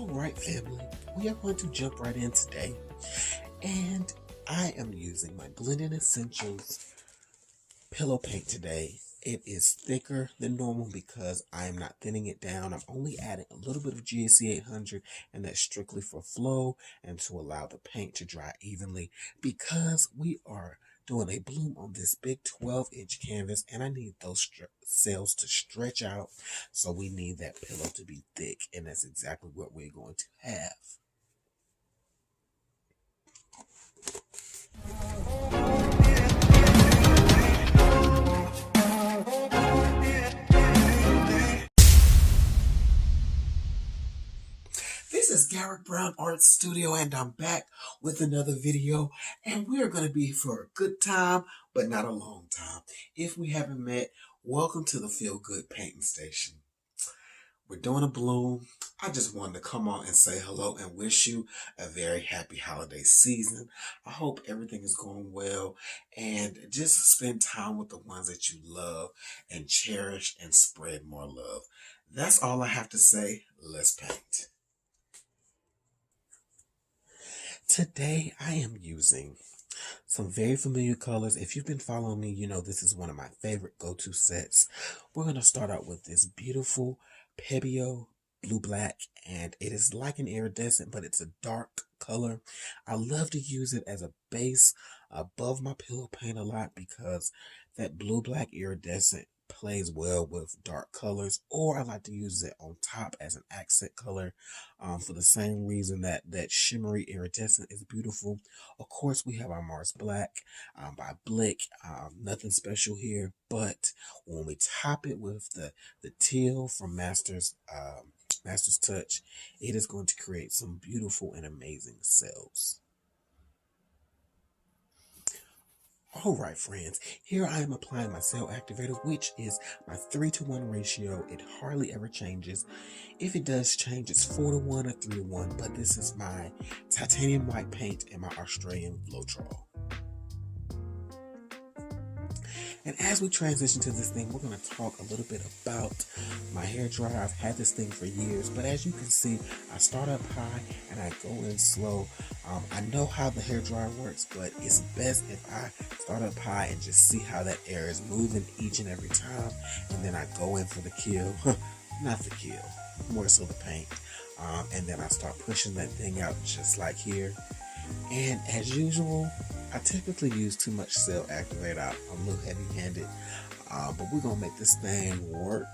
Alright family, we are going to jump right in today, and I am using my Blending Essentials pillow paint today. It is thicker than normal because I am not thinning it down. I'm only adding a little bit of GSC 800, and that's strictly for flow and to allow the paint to dry evenly because we are doing a bloom on this big 12-inch canvas, and I need those cells to stretch out, so we need that pillow to be thick, and that's exactly what we're going to have. This is Garrick Brown Art Studio, and I'm back with another video, and we're going to be for a good time, but not a long time. If we haven't met, welcome to the Feel Good Painting Station. We're doing a bloom. I just wanted to come on and say hello and wish you a very happy holiday season. I hope everything is going well, and just spend time with the ones that you love and cherish and spread more love. That's all I have to say. Let's paint. Today I am using some very familiar colors. If you've been following me, you know this is one of my favorite go-to sets. We're going to start out with this beautiful Pebeo blue black, and it is like an iridescent, but it's a dark color. I love to use it as a base above my pillow paint a lot because that blue black iridescent plays well with dark colors, or I like to use it on top as an accent color for the same reason that shimmery iridescent is beautiful. Of course, we have our Mars Black by Blick. Nothing special here, but when we top it with the teal from Master's Touch, it is going to create some beautiful and amazing cells. Alright friends, here I am applying my cell activator, which is my 3-to-1 ratio. It hardly ever changes. If it does change, it's 4-to-1 or 3-to-1, but this is my titanium white paint and my Australian Floetrol. And as we transition to this thing, we're going to talk a little bit about my hair dryer. I've had this thing for years, but as you can see, I start up high and I go in slow. I know how the hair dryer works, but it's best if I start up high and just see how that air is moving each and every time, and then I go in for the kill. Not the kill, more so the paint. And then I start pushing that thing out just like here. And as usual, I typically use too much cell activator. I'm a little heavy-handed, but we're gonna make this thing work.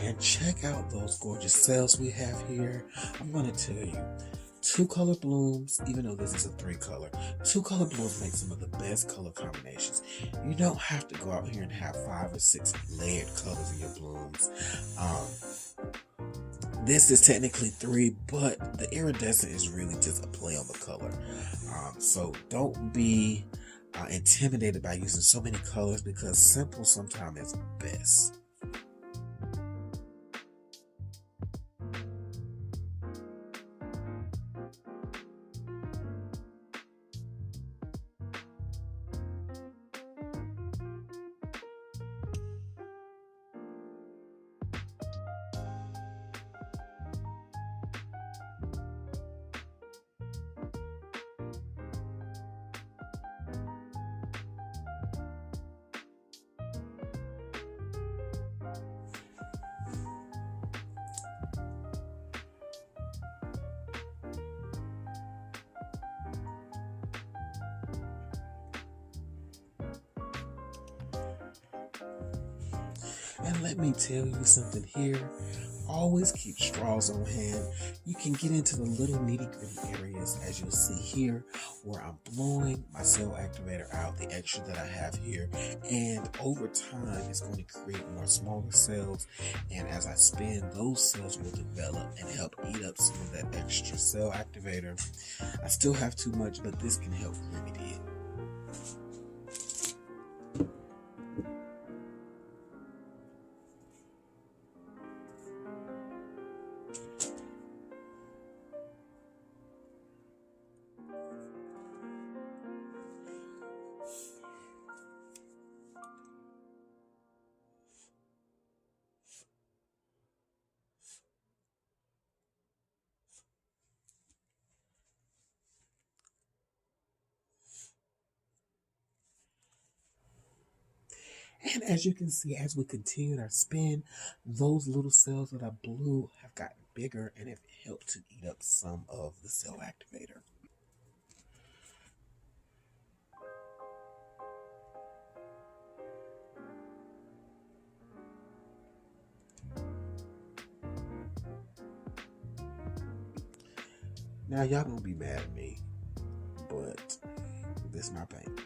And check out those gorgeous cells we have here. I'm gonna tell you, 2-color blooms, even though this is a 3-color, 2-color blooms make some of the best color combinations. You don't have to go out here and have 5 or 6 layered colors in your blooms. This is technically 3, but the iridescent is really just a play on the color. So don't be intimidated by using so many colors, because simple sometimes is best. And let me tell you something here. Always keep straws on hand. You can get into the little nitty-gritty areas, as you'll see here, where I'm blowing my cell activator out, the extra that I have here. And over time, it's going to create more smaller cells. And as I spin, those cells will develop and help eat up some of that extra cell activator. I still have too much, but this can help remedy it. And as you can see, as we continued our spin, those little cells that I blew have gotten bigger and have helped to eat up some of the cell activator. Now y'all gonna be mad at me, but this is my paint.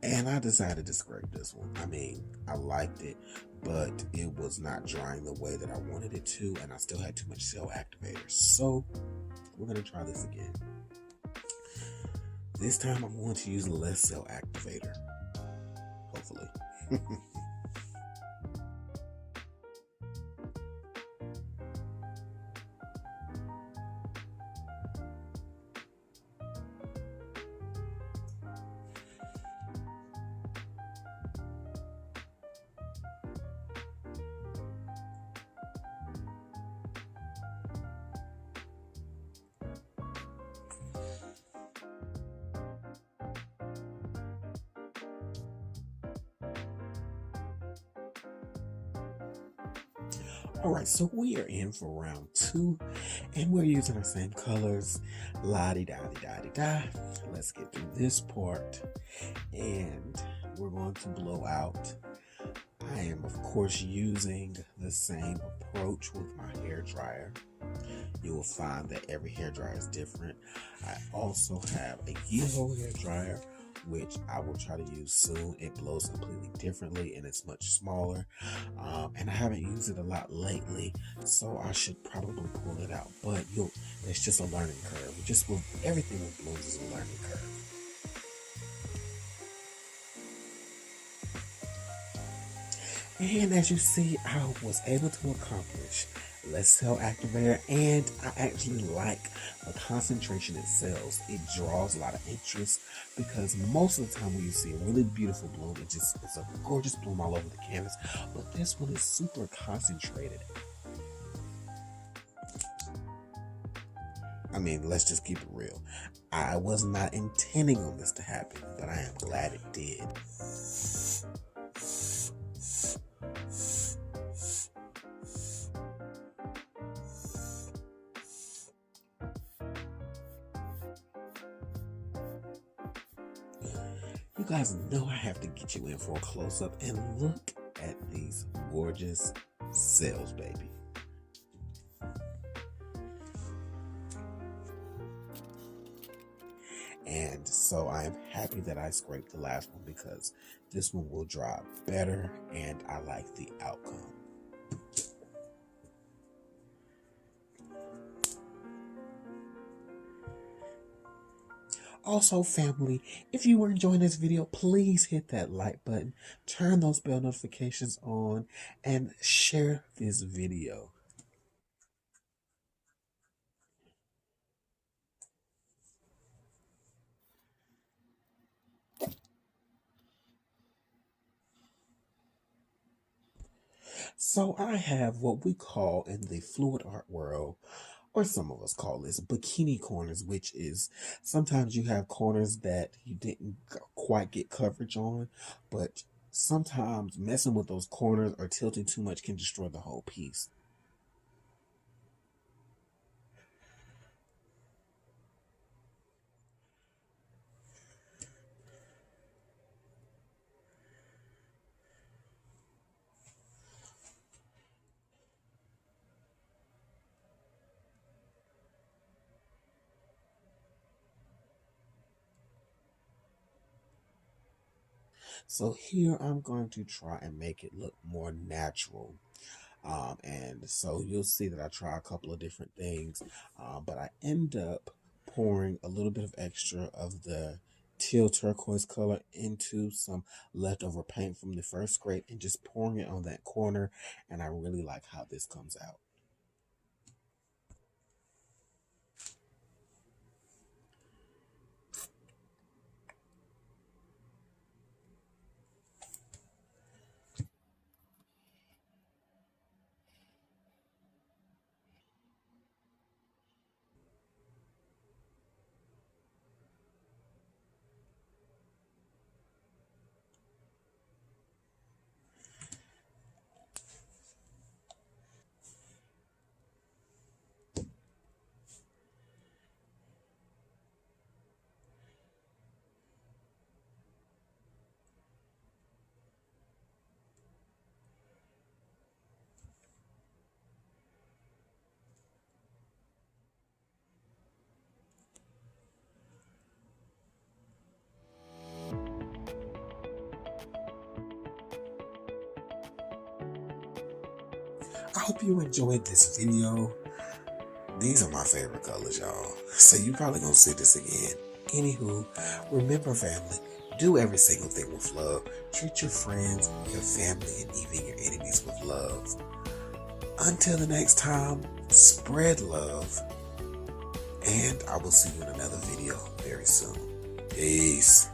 And I decided to scrape this one. I mean, I liked it, but it was not drying the way that I wanted it to, and I still had too much cell activator. So we're gonna try this again. This time I'm going to use less cell activator, hopefully. Alright, so we are in for round 2, and we're using our same colors. La-di-da-di-da-di-da. Let's get through this part, and we're going to blow out. I am, of course, using the same approach with my hair dryer. You will find that every hair dryer is different. I also have a yellow hair dryer, which I will try to use soon. It blows completely differently and it's much smaller. And I haven't used it a lot lately, so I should probably pull it out. But it's just a learning curve. Everything with blooms is a learning curve. And as you see, I was able to accomplish less cell activator, and I actually like the concentration it sells. It draws a lot of interest because most of the time when you see a really beautiful bloom, it's a gorgeous bloom all over the canvas, but this one is super concentrated. I mean, let's just keep it real. I was not intending on this to happen, but I am glad it did. You guys know I have to get you in for a close-up, and look at these gorgeous cells, baby. And so I am happy that I scraped the last one because this one will dry better, and I like the outcome. Also, family, if you were enjoying this video, please hit that like button, turn those bell notifications on, and share this video. So I have what we call in the fluid art world, or some of us call this bikini corners, which is sometimes you have corners that you didn't quite get coverage on, but sometimes messing with those corners or tilting too much can destroy the whole piece. So here I'm going to try and make it look more natural. And so you'll see that I try a couple of different things, but I end up pouring a little bit of extra of the teal turquoise color into some leftover paint from the first scrape and just pouring it on that corner, and I really like how this comes out. I hope you enjoyed this video. These are my favorite colors, y'all. So you probably gonna see this again. Anywho, remember, family, do every single thing with love. Treat your friends, your family, and even your enemies with love. Until the next time, spread love. And I will see you in another video very soon. Peace.